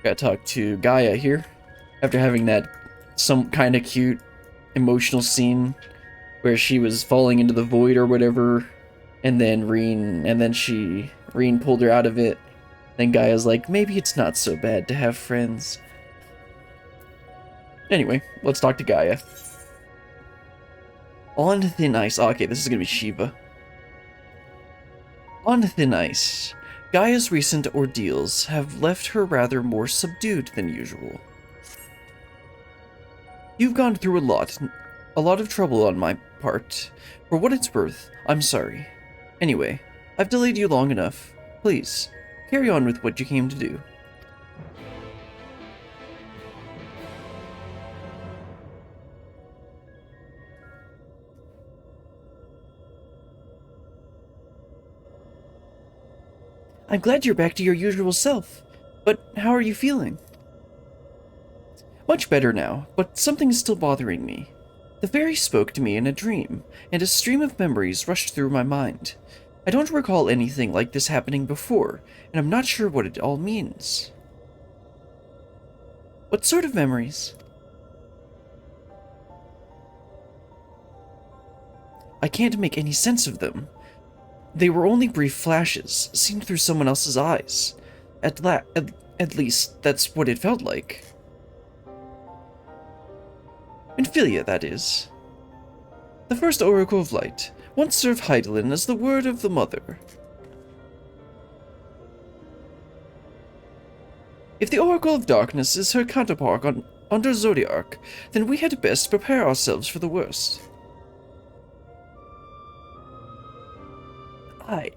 Gotta talk to Gaia here. After having that some kind of cute emotional scene where she was falling into the void or whatever, and then Ryne pulled her out of it. Then Gaia's like, maybe it's not so bad to have friends. Anyway, let's talk to Gaia. On thin ice. Oh, okay, this is gonna be Shiva. On thin ice. Gaia's recent ordeals have left her rather more subdued than usual. You've gone through a lot of trouble on my part. For what it's worth, I'm sorry. Anyway, I've delayed you long enough. Please, carry on with what you came to do. I'm glad you're back to your usual self, but how are you feeling? Much better now, but something is still bothering me. The fairy spoke to me in a dream, and a stream of memories rushed through my mind. I don't recall anything like this happening before, and I'm not sure what it all means. What sort of memories? I can't make any sense of them. They were only brief flashes, seen through someone else's eyes. At least, that's what it felt like. Infilia, that is. The first Oracle of Light once served Hydaelyn as the word of the Mother. If the Oracle of Darkness is her counterpart under Zodiac, then we had best prepare ourselves for the worst. Aye,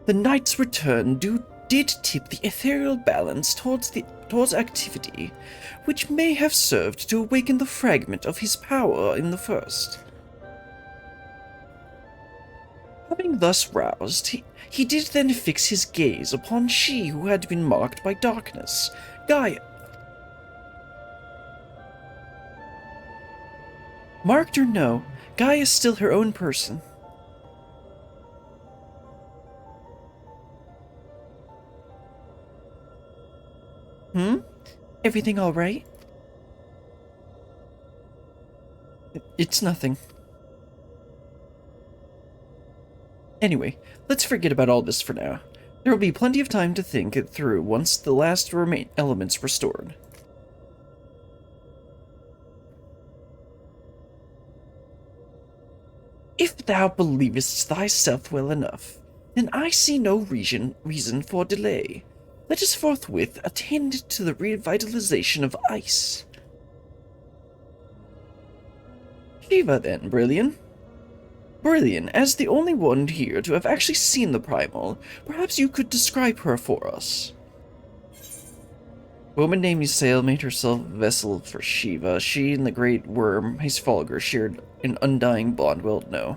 the night's return did tip the ethereal balance towards activity, which may have served to awaken the fragment of his power in the first. Having thus roused, he did then fix his gaze upon she who had been marked by darkness, Gaia. Marked or no, Gaia is still her own person. Everything all right? It's nothing. Anyway, let's forget about all this for now. There will be plenty of time to think it through once the last elements restored. If thou believest thyself well enough, then I see no reason for delay. Let us forthwith attend to the revitalization of ice. Shiva then, Brilliant. Brilliant, as the only one here to have actually seen the Primal, perhaps you could describe her for us. Woman named Ysayle made herself a vessel for Shiva. She and the great worm, his Fulgur, shared an undying bond. Well, no.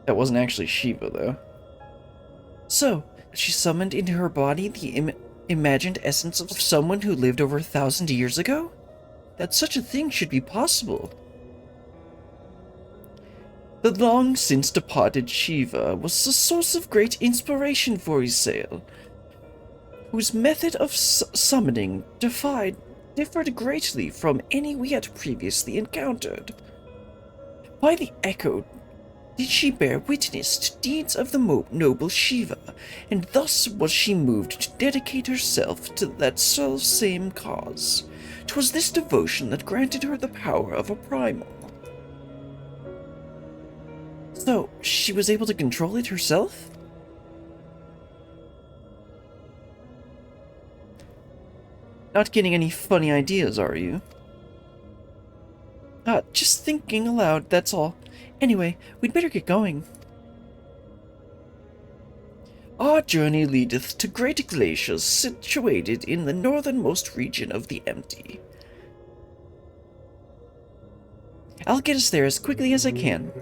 That wasn't actually Shiva, though. So, she summoned into her body the imagined essence of someone who lived over 1,000 years ago? That such a thing should be possible. The long-since departed Shiva was a source of great inspiration for Ysayle, whose method of summoning differed greatly from any we had previously encountered. By the echo did she bear witness to deeds of the noble Shiva, and thus was she moved to dedicate herself to that same cause. 'Twas this devotion that granted her the power of a primal. So, she was able to control it herself? Not getting any funny ideas, are you? Just thinking aloud, that's all. Anyway, we'd better get going. Our journey leadeth to great glaciers situated in the northernmost region of the Empty. I'll get us there as quickly as I can.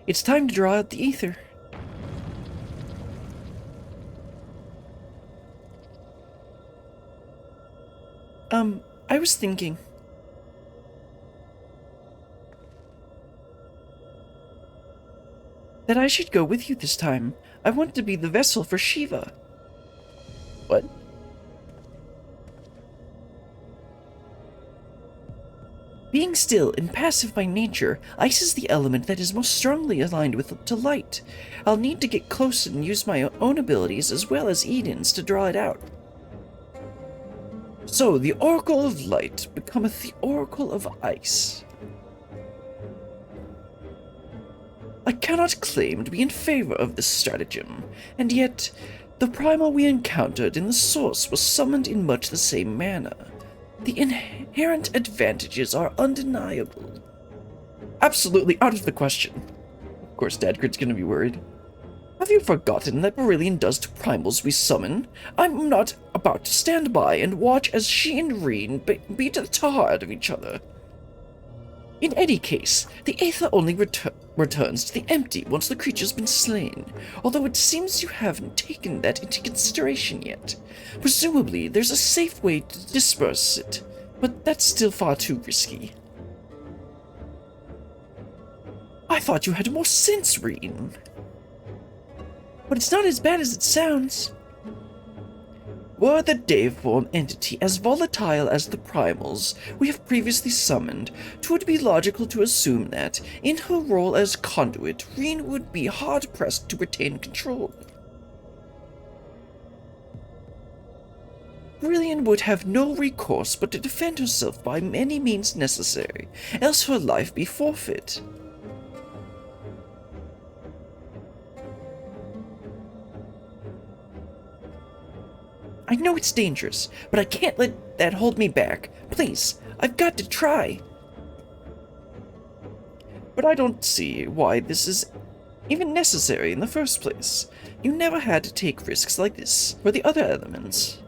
It's time to draw out the ether. I was thinking... that I should go with you this time. I want to be the vessel for Shiva. What? Being still and passive by nature, ice is the element that is most strongly aligned to light. I'll need to get close and use my own abilities as well as Eden's to draw it out. So, the Oracle of Light becometh the Oracle of Ice. I cannot claim to be in favor of this stratagem, and yet the primal we encountered in the source was summoned in much the same manner. The inherent advantages are undeniable. Absolutely out of the question. Of course, Dadcrit's gonna be worried. Have you forgotten that Brilliant does to primals we summon? I'm not about to stand by and watch as she and Ryne beat the tar out of each other. In any case, the Aether only returns to the empty once the creature's been slain, although it seems you haven't taken that into consideration yet. Presumably, there's a safe way to disperse it, but that's still far too risky. I thought you had more sense, Ryne. But it's not as bad as it sounds. Were the Daveform entity as volatile as the primals we have previously summoned, 'twould be logical to assume that, in her role as conduit, Ryne would be hard-pressed to retain control. Brilliant would have no recourse but to defend herself by any means necessary, else her life be forfeit. I know it's dangerous, but I can't let that hold me back. Please, I've got to try. But I don't see why this is even necessary in the first place. You never had to take risks like this for the other elements.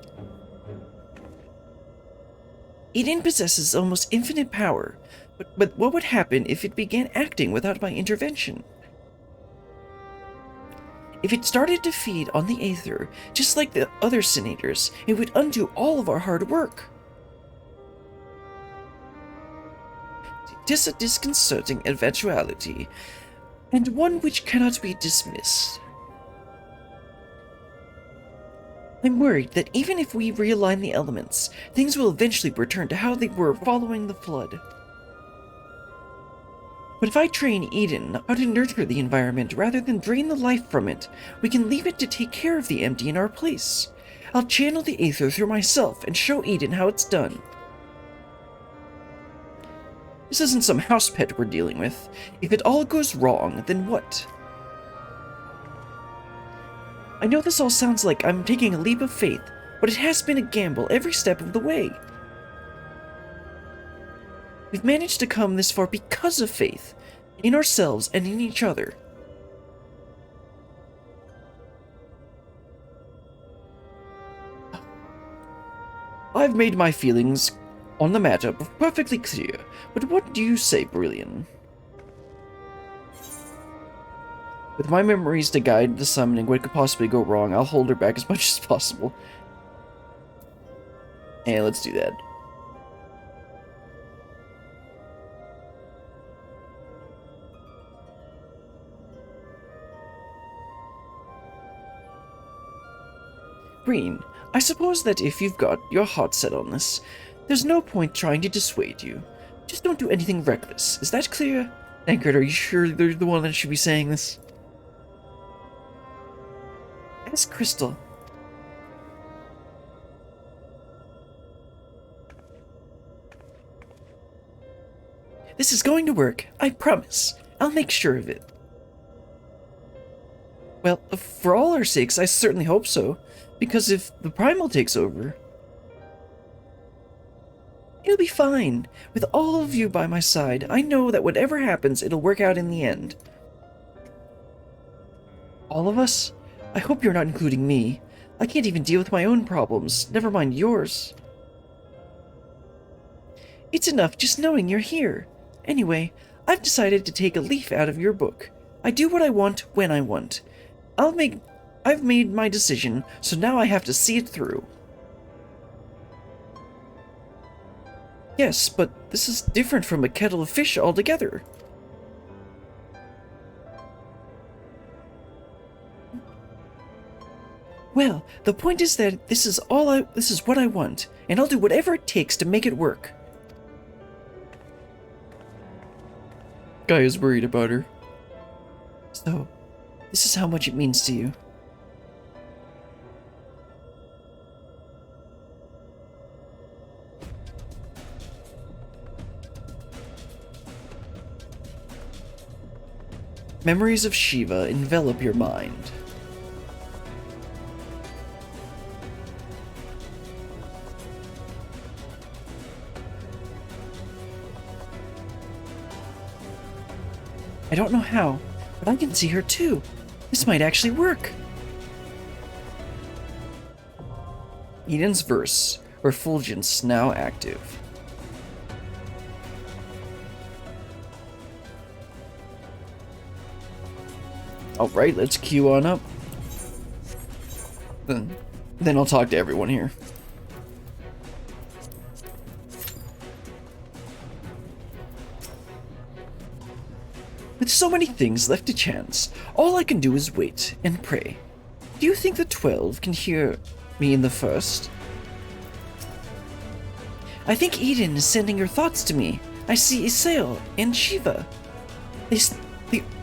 Eden possesses almost infinite power, but what would happen if it began acting without my intervention? If it started to feed on the Aether, just like the other Senators, it would undo all of our hard work. It is a disconcerting eventuality, and one which cannot be dismissed. I'm worried that even if we realign the elements, things will eventually return to how they were following the flood. But if I train Eden how to nurture the environment rather than drain the life from it, we can leave it to take care of the empty in our place. I'll channel the Aether through myself and show Eden how it's done. This isn't some house pet we're dealing with. If it all goes wrong, then what? I know this all sounds like I'm taking a leap of faith, but it has been a gamble every step of the way. We've managed to come this far because of faith, in ourselves and in each other. I've made my feelings on the matter perfectly clear, but what do you say, Brilliant? With my memories to guide the summoning, what could possibly go wrong? I'll hold her back as much as possible. And let's do that. Ryne, I suppose that if you've got your heart set on this, there's no point trying to dissuade you. Just don't do anything reckless. Is that clear? Dankert, are you sure you're the one that should be saying this? Ask Crystal. This is going to work, I promise. I'll make sure of it. Well, for all our sakes, I certainly hope so. Because if the Primal takes over, it'll be fine. With all of you by my side, I know that whatever happens, it'll work out in the end. All of us? I hope you're not including me. I can't even deal with my own problems, never mind yours. It's enough just knowing you're here. Anyway, I've decided to take a leaf out of your book. I do what I want when I want. I've made my decision, so now I have to see it through. Yes, but this is different from a kettle of fish altogether. Well, the point is that this is what I want, and I'll do whatever it takes to make it work. Gaia's worried about her. So, this is how much it means to you. Memories of Shiva envelop your mind. I don't know how, but I can see her too. This might actually work. Eden's verse, Refulgence now active. Alright, let's queue on up. Then I'll talk to everyone here. With so many things left to chance, all I can do is wait and pray. Do you think the 12 can hear me in the first? I think Eden is sending her thoughts to me. I see Isael and Shiva.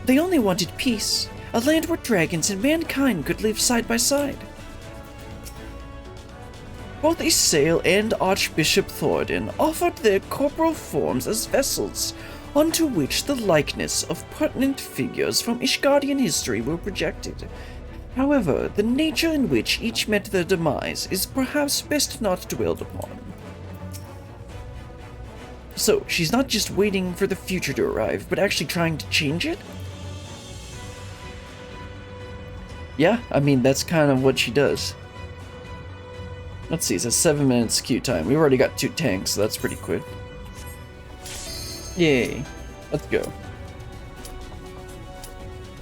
They only wanted peace, a land where dragons and mankind could live side by side. Both Isael and Archbishop Thordan offered their corporal forms as vessels onto which the likeness of pertinent figures from Ishgardian history were projected. However, the nature in which each met their demise is perhaps best not dwelled upon. So, she's not just waiting for the future to arrive, but actually trying to change it? Yeah, I mean, that's kind of what she does. Let's see, it says 7 minutes queue time. We've already got 2 tanks, so that's pretty quick. Yay. Let's go.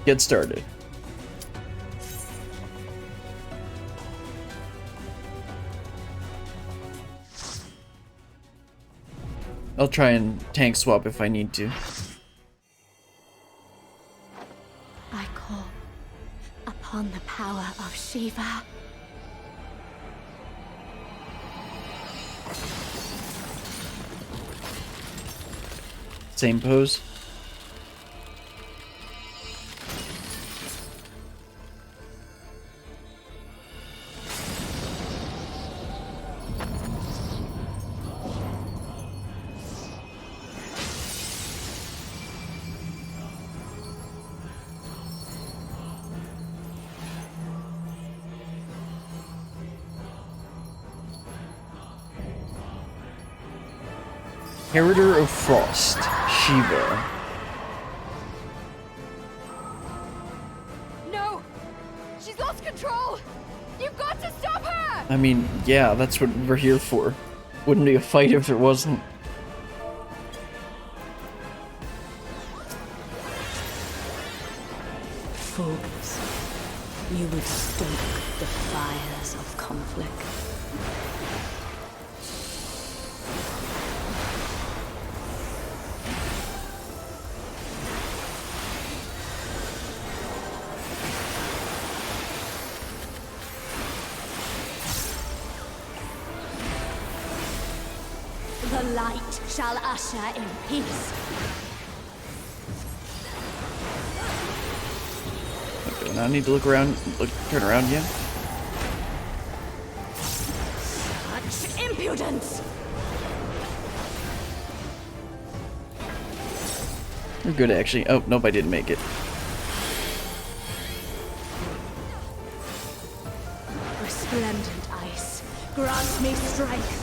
Get started. I'll try and tank swap if I need to. I call upon the power of Shiva. Same pose. Inheritor of Frost, Shiva. No! She's lost control! You've got to stop her! I mean, yeah, that's what we're here for. Wouldn't be a fight if there wasn't. Fools. You would stoke the fires of conflict. The light shall usher in peace. Okay, now I need to look around, turn around again. Such impudence! We're good, actually. Oh, nope, I didn't make it. Resplendent ice, grant me strength.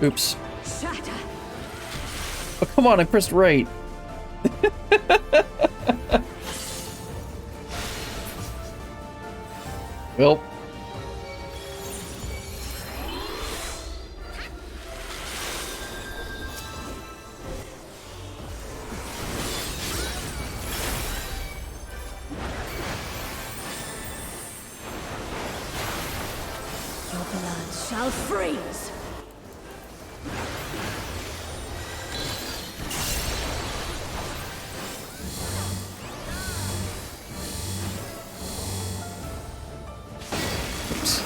Oops. Shatter. Oh, come on, I pressed right. Well. shall freeze. Oops.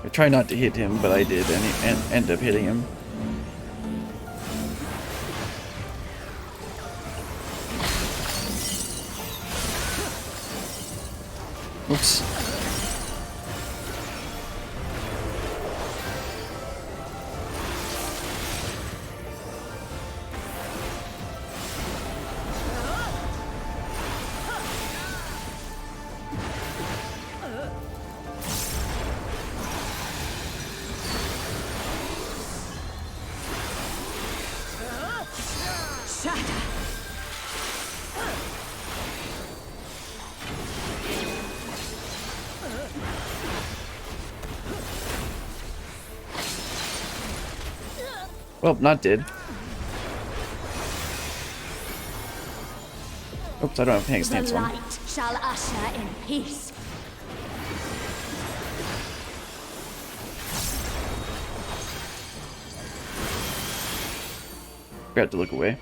I try not to hit him, but I did, and he ended up hitting him. Oops. Well, not dead. Oops, I don't have Hank's stance The on. light shall usher in peace. Forgot to look away.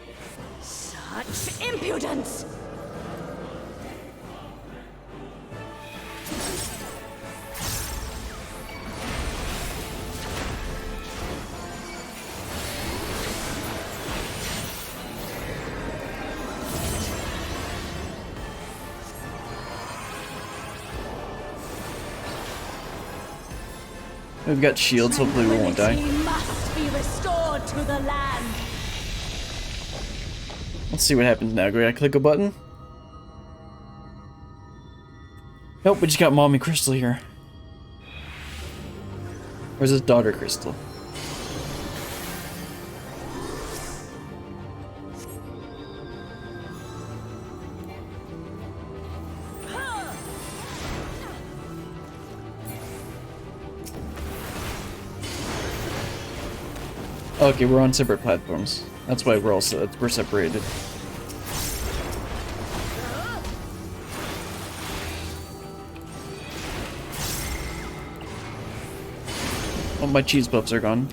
Such impudence! We've got shields, hopefully we won't die. Tranquility must be restored to the land. Let's see what happens now. Go ahead, click a button. Nope, we just got Mommy Crystal here. Where's his daughter Crystal? Okay, we're on separate platforms. That's why we're separated. Oh, my cheese puffs are gone.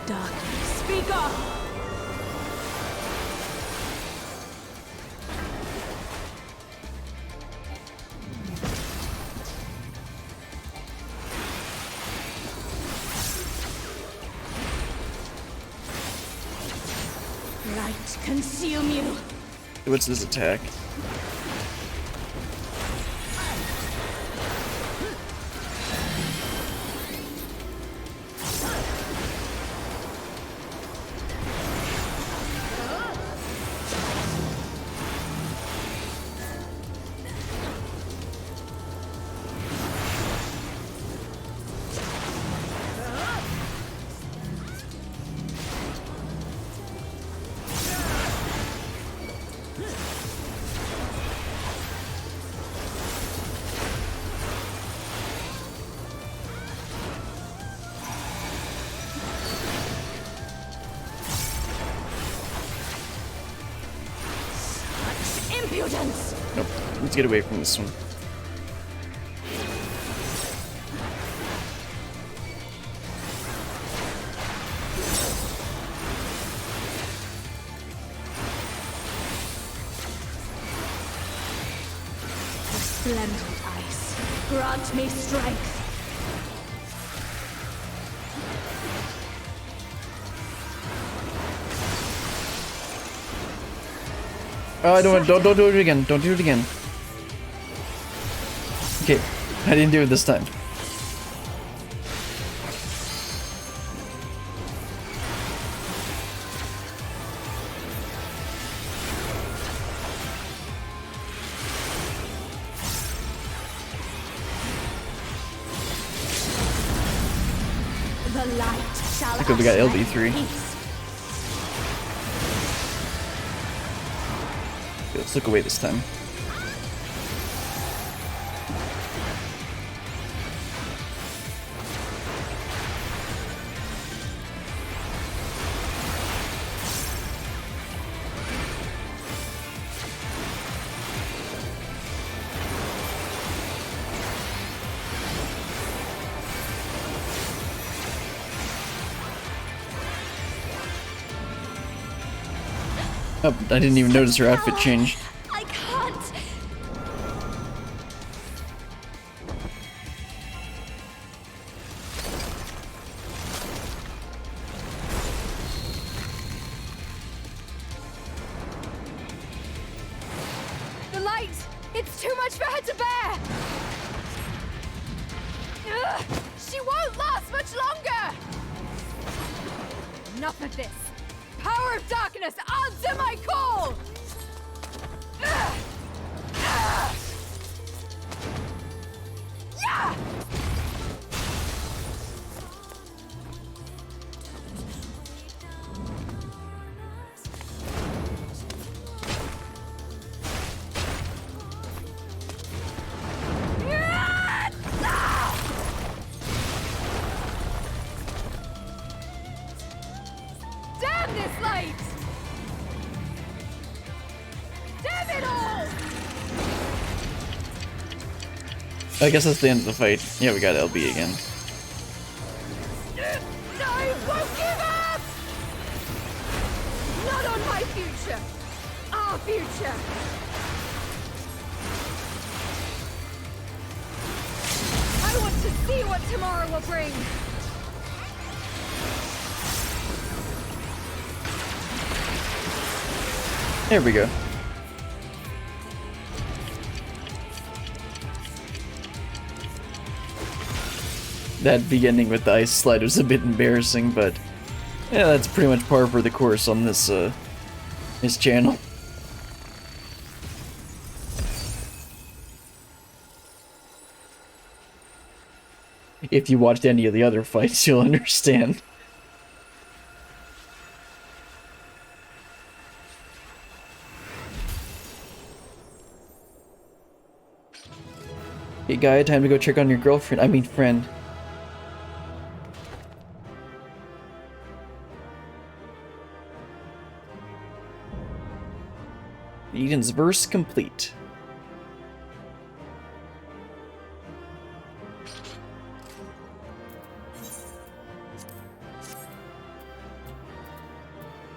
Darkness, be gone! Light consume you! What's this attack? Impudence! Nope. Let's get away from this one. Resplendent ice, grant me strength. Oh, I don't do it again. Don't do it again. Okay, I didn't do it this time. The light shall Because we got usher LB3. peace. Okay, let's look away this time. Oh, I didn't even notice her outfit changed. I can't. The light! It's too much for her to bear! Ugh, she won't last much longer! Enough of this! Power of darkness, answer my call! Ugh! Ugh! Yeah! Damn this light! Damn it all! I guess that's the end of the fight. Yeah, we got LB again. I won't give up! Not on my future! Our future! I want to see what tomorrow will bring! There we go. That beginning with the ice slide was a bit embarrassing, but yeah, that's pretty much par for the course on this channel. If you watched any of the other fights, you'll understand. Hey Gaia, time to go check on your girlfriend. I mean friend. Eden's verse complete.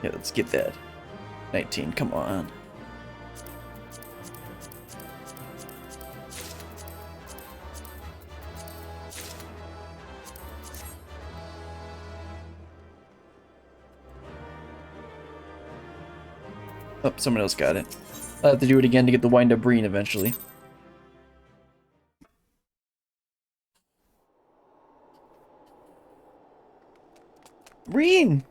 Yeah, let's get that. 19, come on. Oh, someone else got it. I'll have to do it again to get the wind-up Ryne eventually. Ryne!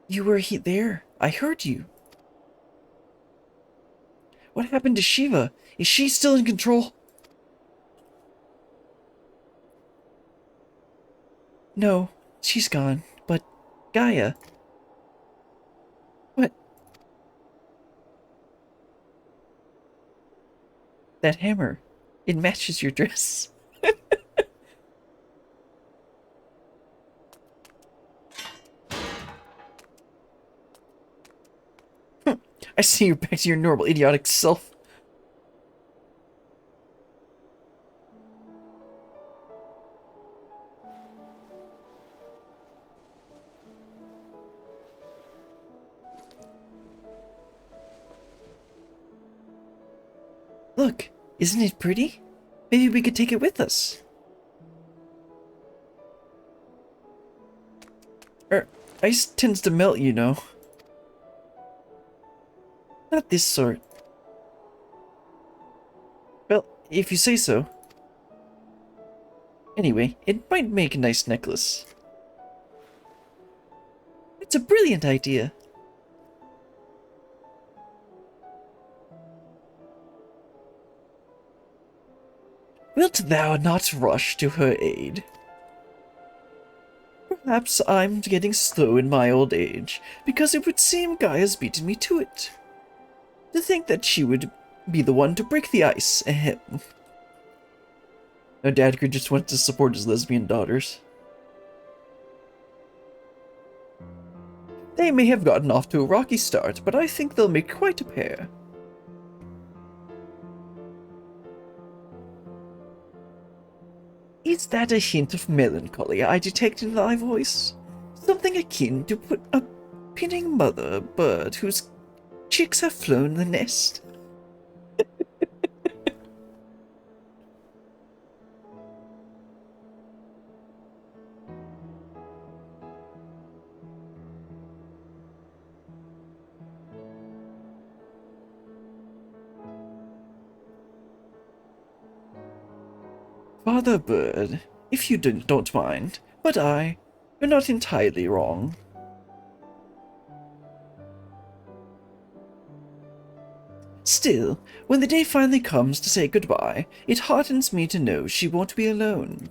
You were there. I heard you. What happened to Shiva? Is she still in control? No, she's gone. But Gaia... What? That hammer. It matches your dress. I see you're back to your normal, idiotic self. Look, isn't it pretty? Maybe we could take it with us. Ice tends to melt, you know. Not this sort. Well, if you say so. Anyway, it might make a nice necklace. It's a brilliant idea. Wilt thou not rush to her aid? Perhaps I'm getting slow in my old age, because it would seem Gaia's beaten me to it. To think that she would be the one to break the ice, ahem. No, Dadker just went to support his lesbian daughters. They may have gotten off to a rocky start, but I think they'll make quite a pair. Is that a hint of melancholy I detect in thy voice? Something akin to a pinning mother bird whose chicks have flown the nest? Father Bird, if you don't mind, but you're not entirely wrong. Still, when the day finally comes to say goodbye, it heartens me to know she won't be alone.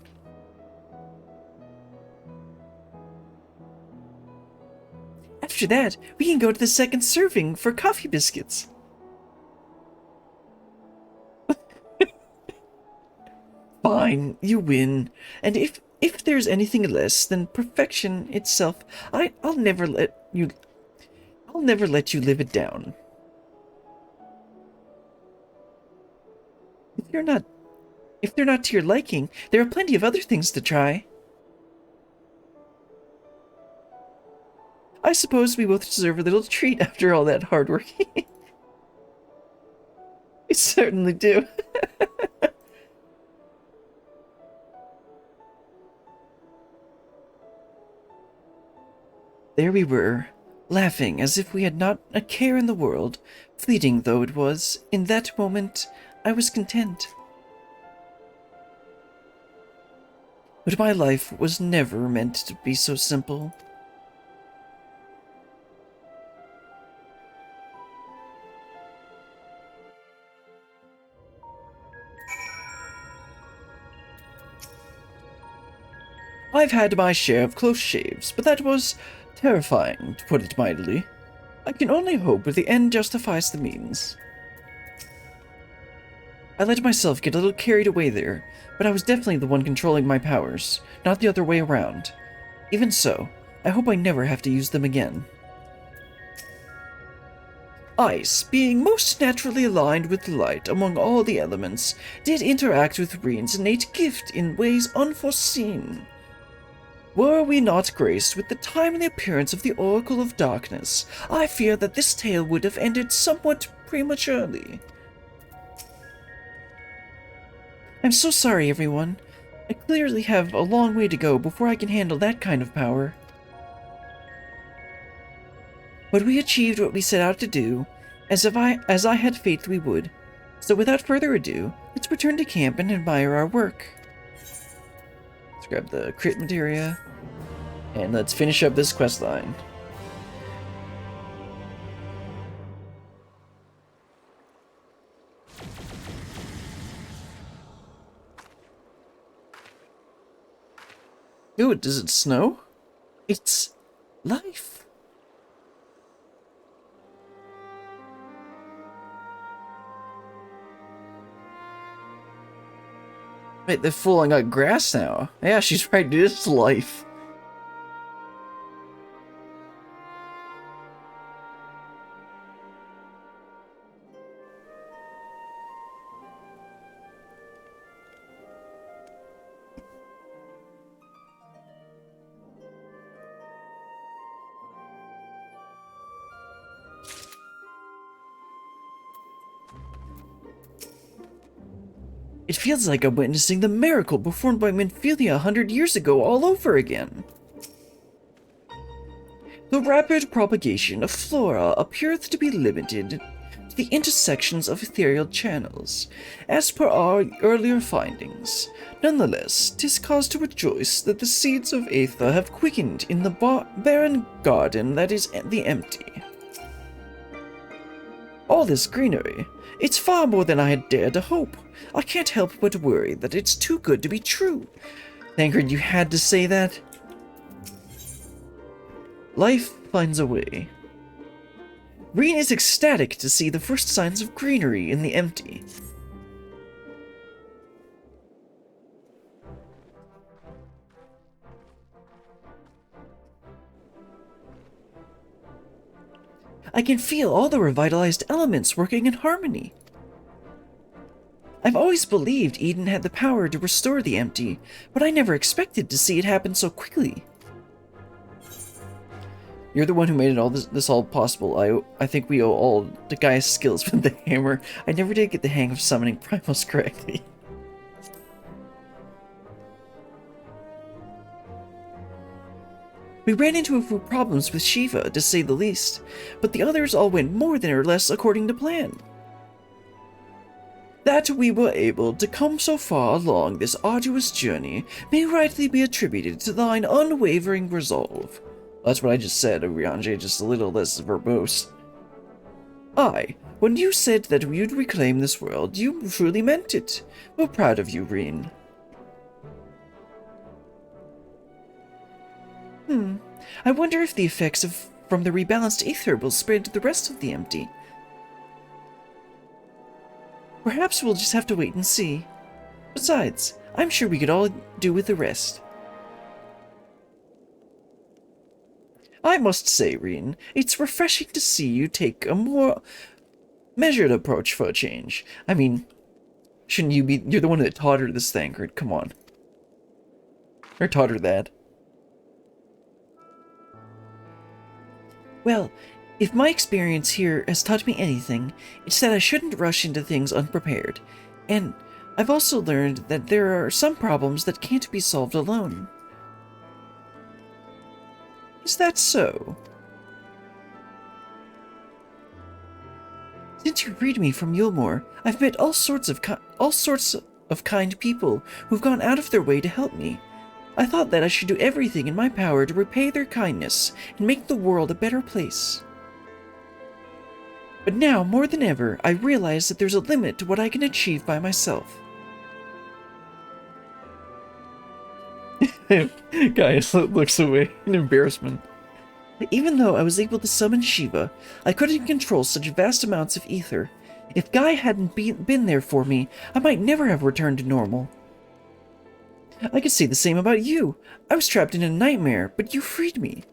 After that, we can go to the second serving for coffee biscuits. Fine, you win. And if there's anything less than perfection itself, I'll never let you live it down. If they're not to your liking, there are plenty of other things to try. I suppose we both deserve a little treat after all that hard work. We certainly do. There we were, laughing as if we had not a care in the world. Fleeting though it was, in that moment I was content. But my life was never meant to be so simple. I've had my share of close shaves, but that was terrifying, to put it mildly. I can only hope that the end justifies the means. I let myself get a little carried away there, but I was definitely the one controlling my powers, not the other way around. Even so, I hope I never have to use them again. Ice, being most naturally aligned with light among all the elements, did interact with Ryne's innate gift in ways unforeseen. Were we not graced with the timely appearance of the Oracle of Darkness, I fear that this tale would have ended somewhat prematurely. I'm so sorry, everyone. I clearly have a long way to go before I can handle that kind of power. But we achieved what we set out to do, as I had faith we would. So without further ado, let's return to camp and admire our work. Let's grab the crit materia, and let's finish up this quest line. Ooh, does it snow? It's life. Wait, they're full on got grass now. Yeah, she's right, dude, it's life. It feels like I'm witnessing the miracle performed by Minfilia 100 years ago all over again. The rapid propagation of flora appeareth to be limited to the intersections of ethereal channels, as per our earlier findings. Nonetheless, 'tis cause to rejoice that the seeds of Aether have quickened in the barren garden that is the empty. All this greenery, it's far more than I had dared to hope. I can't help but worry that it's too good to be true. Thancred, you had to say that? Life finds a way. Ryne is ecstatic to see the first signs of greenery in the empty. I can feel all the revitalized elements working in harmony. I've always believed Eden had the power to restore the empty, but I never expected to see it happen so quickly. You're the one who made it all this all possible. I think we owe all to Gaia's skills with the hammer. I never did get the hang of summoning primals correctly. We ran into a few problems with Shiva, to say the least, but the others all went more than or less according to plan. That we were able to come so far along this arduous journey may rightly be attributed to thine unwavering resolve. That's what I just said, Oriange, just a little less verbose. Aye, when you said that you'd reclaim this world, you truly meant it. We're proud of you, Ryne. I wonder if the effects from the rebalanced ether will spread to the rest of the empty. Perhaps we'll just have to wait and see. Besides, I'm sure we could all do with the rest. I must say, Ryne, it's refreshing to see you take a more measured approach for a change. I mean, shouldn't you be... You're the one that taught her this, Thancred. Come on. Or taught her that. Well, if my experience here has taught me anything, it's that I shouldn't rush into things unprepared. And I've also learned that there are some problems that can't be solved alone. Is that so? Since you freed me from Yulmore, I've met all sorts of kind people who've gone out of their way to help me. I thought that I should do everything in my power to repay their kindness and make the world a better place. But now, more than ever, I realize that there's a limit to what I can achieve by myself. Gaia looks away in embarrassment. Even though I was able to summon Shiva, I couldn't control such vast amounts of ether. If Gaia hadn't been there for me, I might never have returned to normal. I could say the same about you. I was trapped in a nightmare, but you freed me.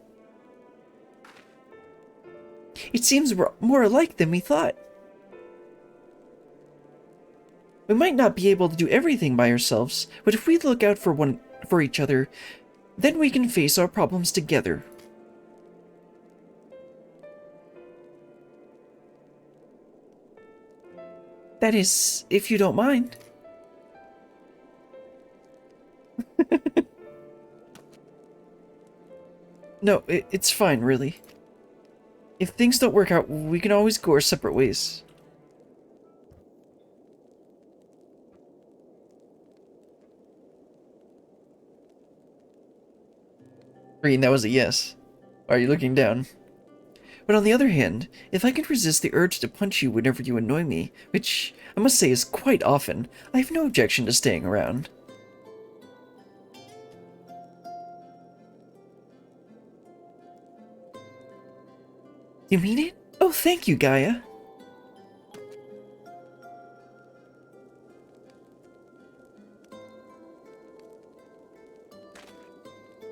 It seems we're more alike than we thought. We might not be able to do everything by ourselves, but if we look out for each other, then we can face our problems together. That is, if you don't mind. No, it's fine, really. If things don't work out, we can always go our separate ways. Ryne, that was a yes. Why are you looking down? But on the other hand, if I can resist the urge to punch you whenever you annoy me, which I must say is quite often, I have no objection to staying around. You mean it? Oh, thank you, Gaia.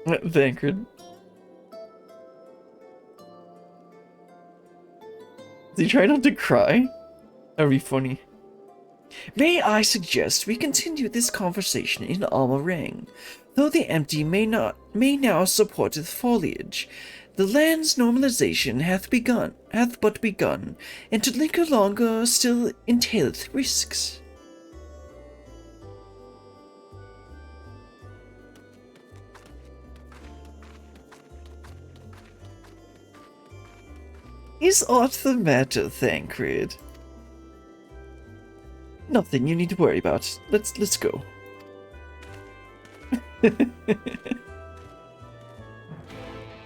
Thancred. Is he trying not to cry? That would be funny. May I suggest we continue this conversation in Almarang? Though the empty may now supporteth foliage, the land's normalization hath but begun, and to linger longer still entaileth risks. Is aught the matter, Thancred? Nothing you need to worry about. Let's go.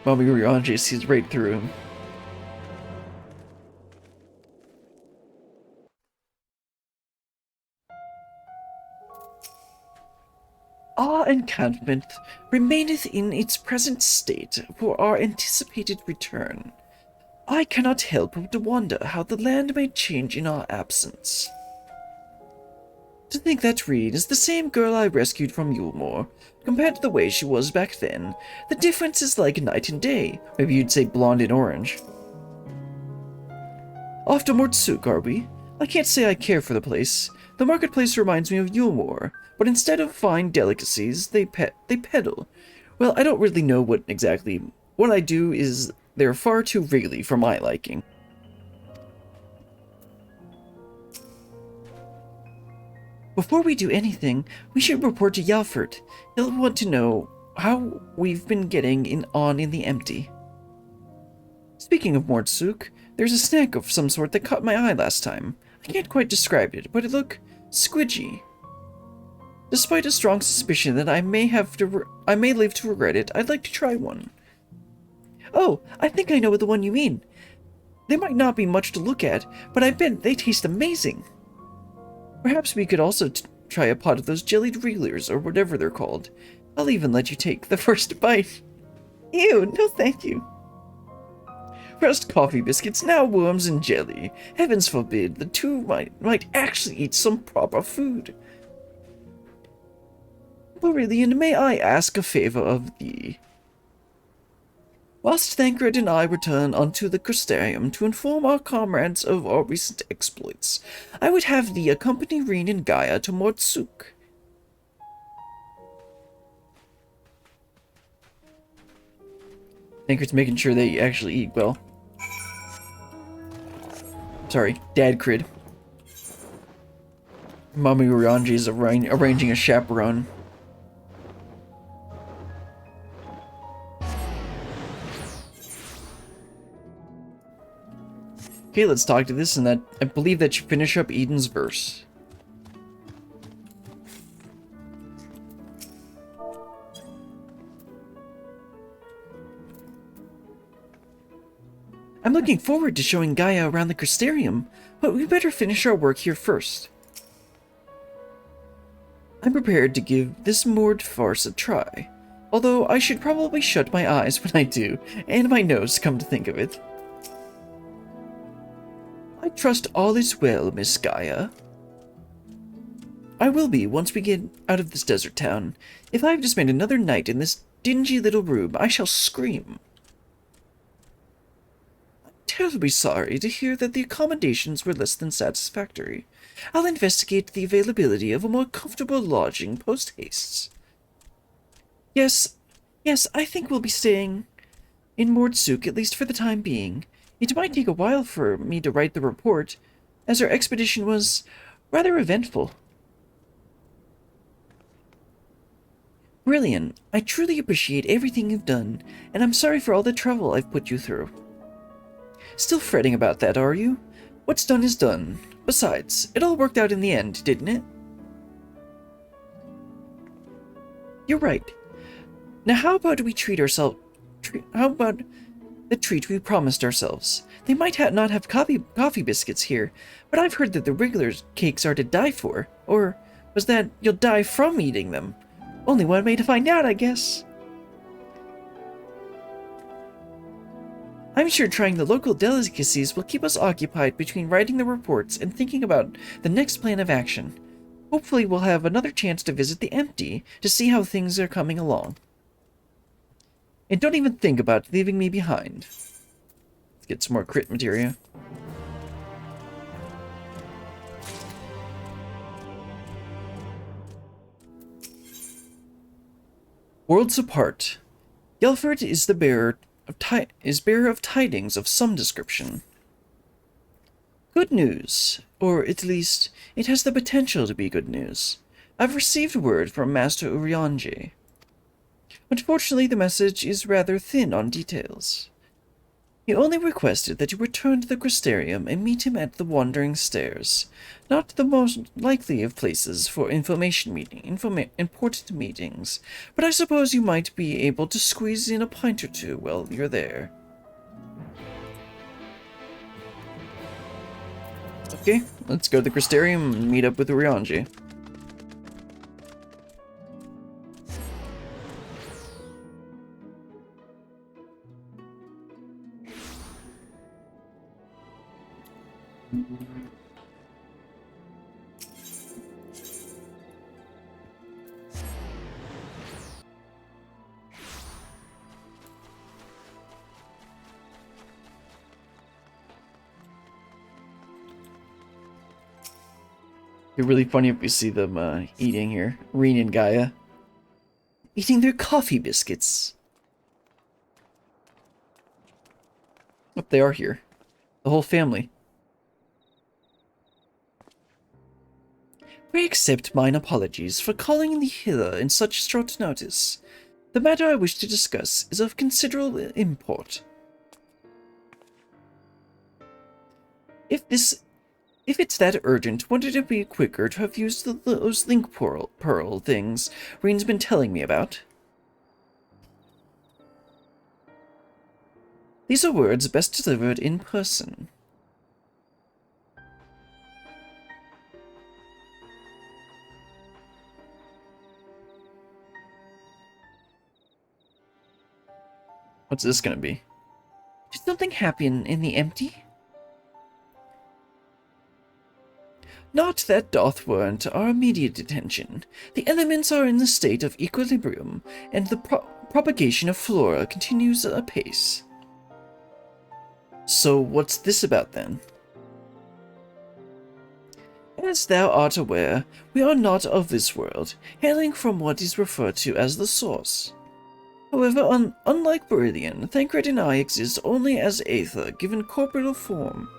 Mommy Ryne sees right through him. Our encampment remaineth in its present state for our anticipated return. I cannot help but wonder how the land may change in our absence. To think that Ryne is the same girl I rescued from Yulmore, compared to the way she was back then, the difference is like night and day. Maybe you'd say blonde and orange. Off to Mortsuk, are we? I can't say I care for the place. The marketplace reminds me of Yulmore, but instead of fine delicacies, they peddle. Well, I don't really know what exactly. What I do is they're far too wriggly for my liking. Before we do anything, we should report to Yalfert. He'll want to know how we've been getting on in the empty. Speaking of Mortsuk, there's a snack of some sort that caught my eye last time. I can't quite describe it, but it looked squidgy. Despite a strong suspicion that I may live to regret it, I'd like to try one. Oh, I think I know the one you mean. They might not be much to look at, but I bet they taste amazing. Perhaps we could also try a pot of those jellied wrigglers, or whatever they're called. I'll even let you take the first bite. Ew, no thank you. First coffee biscuits, now worms and jelly. Heavens forbid, the two might actually eat some proper food. Aurelian, may I ask a favor of thee? Whilst Thancred and I return unto the Crystarium to inform our comrades of our recent exploits, I would have thee accompany Ryne and Gaia to Mortsuk. Thancred's making sure they actually eat well. Sorry, Dad Crid. Mommy Ryne is arranging a chaperone. Okay, let's talk to this, and that I believe that should finish up Eden's verse. I'm looking forward to showing Gaia around the Crystarium, but we better finish our work here first. I'm prepared to give this moored farce a try, although I should probably shut my eyes when I do, and my nose, come to think of it. I trust all is well, Miss Gaia. I will be once we get out of this desert town. If I have to spend another night in this dingy little room, I shall scream. I'm terribly sorry to hear that the accommodations were less than satisfactory. I'll investigate the availability of a more comfortable lodging post-haste. Yes, I think we'll be staying in Mortsuk, at least for the time being. It might take a while for me to write the report, as our expedition was rather eventful. Brilliant. I truly appreciate everything you've done, and I'm sorry for all the trouble I've put you through. Still fretting about that, are you? What's done is done. Besides, it all worked out in the end, didn't it? You're right. Now how about we treat ourselves... How about the treat we promised ourselves? They might not have coffee biscuits here, but I've heard that the regular cakes are to die for. Or was that you'll die from eating them? Only one way to find out, I guess. I'm sure trying the local delicacies will keep us occupied between writing the reports and thinking about the next plan of action. Hopefully we'll have another chance to visit the Empty to see how things are coming along. And don't even think about leaving me behind. Let's get some more crit materia. Worlds apart. Yalfert is the bearer of tidings of some description. Good news, or at least it has the potential to be good news. I've received word from Master Urianger. Unfortunately, the message is rather thin on details. He only requested that you return to the Crystarium and meet him at the Wandering Stairs, not the most likely of places for important meetings, but I suppose you might be able to squeeze in a pint or two while you're there. Okay, let's go to the Crystarium and meet up with Ryne. It'd be really funny if we see them eating here. Ryne and Gaia. Eating their coffee biscuits. Oh, they are here. The whole family. Pray accept mine apologies for calling thee hither in such short notice. The matter I wish to discuss is of considerable import. If it's that urgent, wouldn't it be quicker to have used those link pearl things Ryne's been telling me about? These are words best delivered in person. What's this gonna be? Did something happen in the empty? Not that doth warrant our immediate attention. The elements are in a state of equilibrium, and the propagation of flora continues apace. So what's this about then? As thou art aware, we are not of this world, hailing from what is referred to as the Source. However, unlike Berillion, Thancred and I exist only as aether given corporeal form.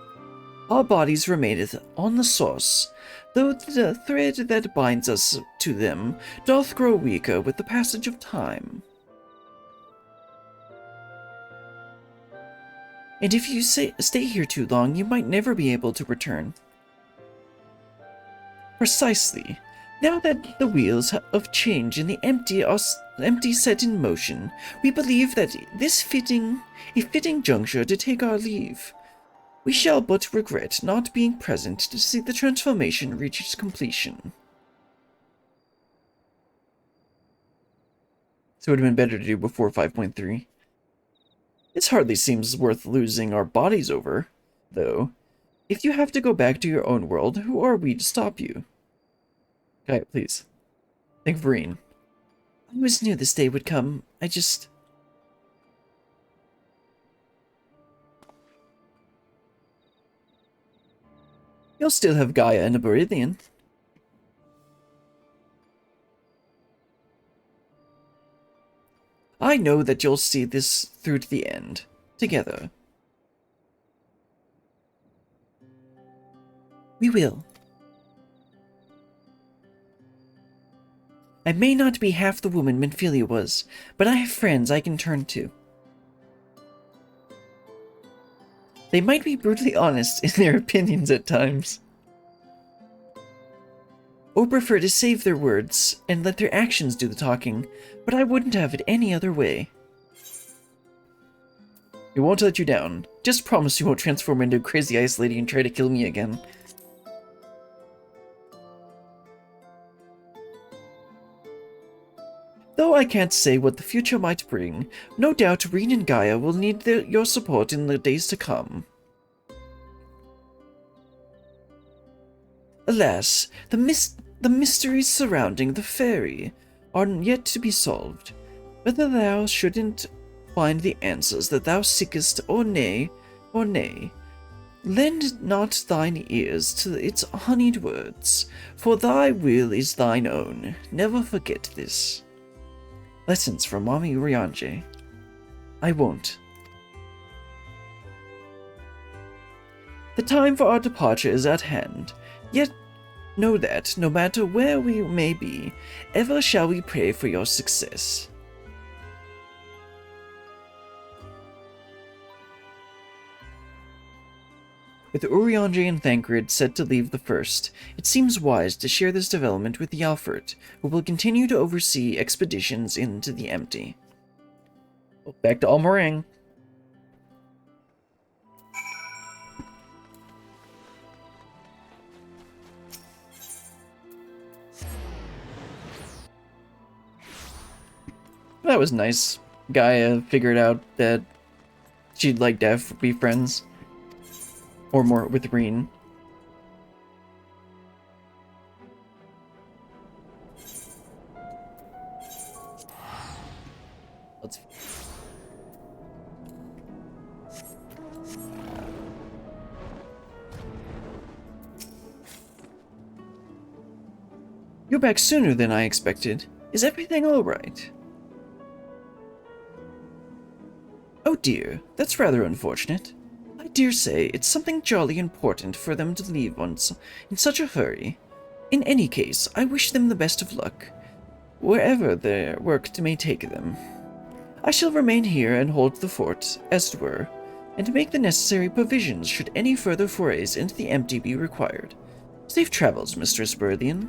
Our bodies remaineth on the Source, though the thread that binds us to them doth grow weaker with the passage of time. And if you stay here too long, you might never be able to return. Precisely. Now that the wheels of change in the empty set in motion, we believe that this a fitting juncture to take our leave. We shall but regret not being present to see the transformation reach its completion. So it would have been better to do before 5.3. This hardly seems worth losing our bodies over, though. If you have to go back to your own world, who are we to stop you? Gaia, please. Think of Ryne. I always knew this day would come. You'll still have Gaia and a Berillion. I know that you'll see this through to the end, together. We will. I may not be half the woman Minfilia was, but I have friends I can turn to. They might be brutally honest in their opinions at times, or prefer to save their words and let their actions do the talking, but I wouldn't have it any other way. We won't let you down. Just promise you won't transform into a crazy ice lady and try to kill me again. Though I can't say what the future might bring, no doubt Ryne and Gaia will need your support in the days to come. Alas, the mysteries surrounding the fairy are yet to be solved. Whether thou shouldn't find the answers that thou seekest, or nay, lend not thine ears to its honeyed words, for thy will is thine own. Never forget this. Lessons from Mommy Ryne. I won't. The time for our departure is at hand, yet know that, no matter where we may be, ever shall we pray for your success. With Urianger and Thancred set to leave the first, it seems wise to share this development with Yalfert, who will continue to oversee expeditions into the empty. Back to Almorang. That was nice. Gaia figured out that she'd like to be friends. Or more with Ryne. Let's... You're back sooner than I expected. Is everything alright? Oh dear, that's rather unfortunate. I dare say it's something jolly important for them to leave in such a hurry. In any case, I wish them the best of luck, wherever their work may take them. I shall remain here and hold the fort, as it were, and make the necessary provisions should any further forays into the empty be required. Safe travels, Mistress Berthian.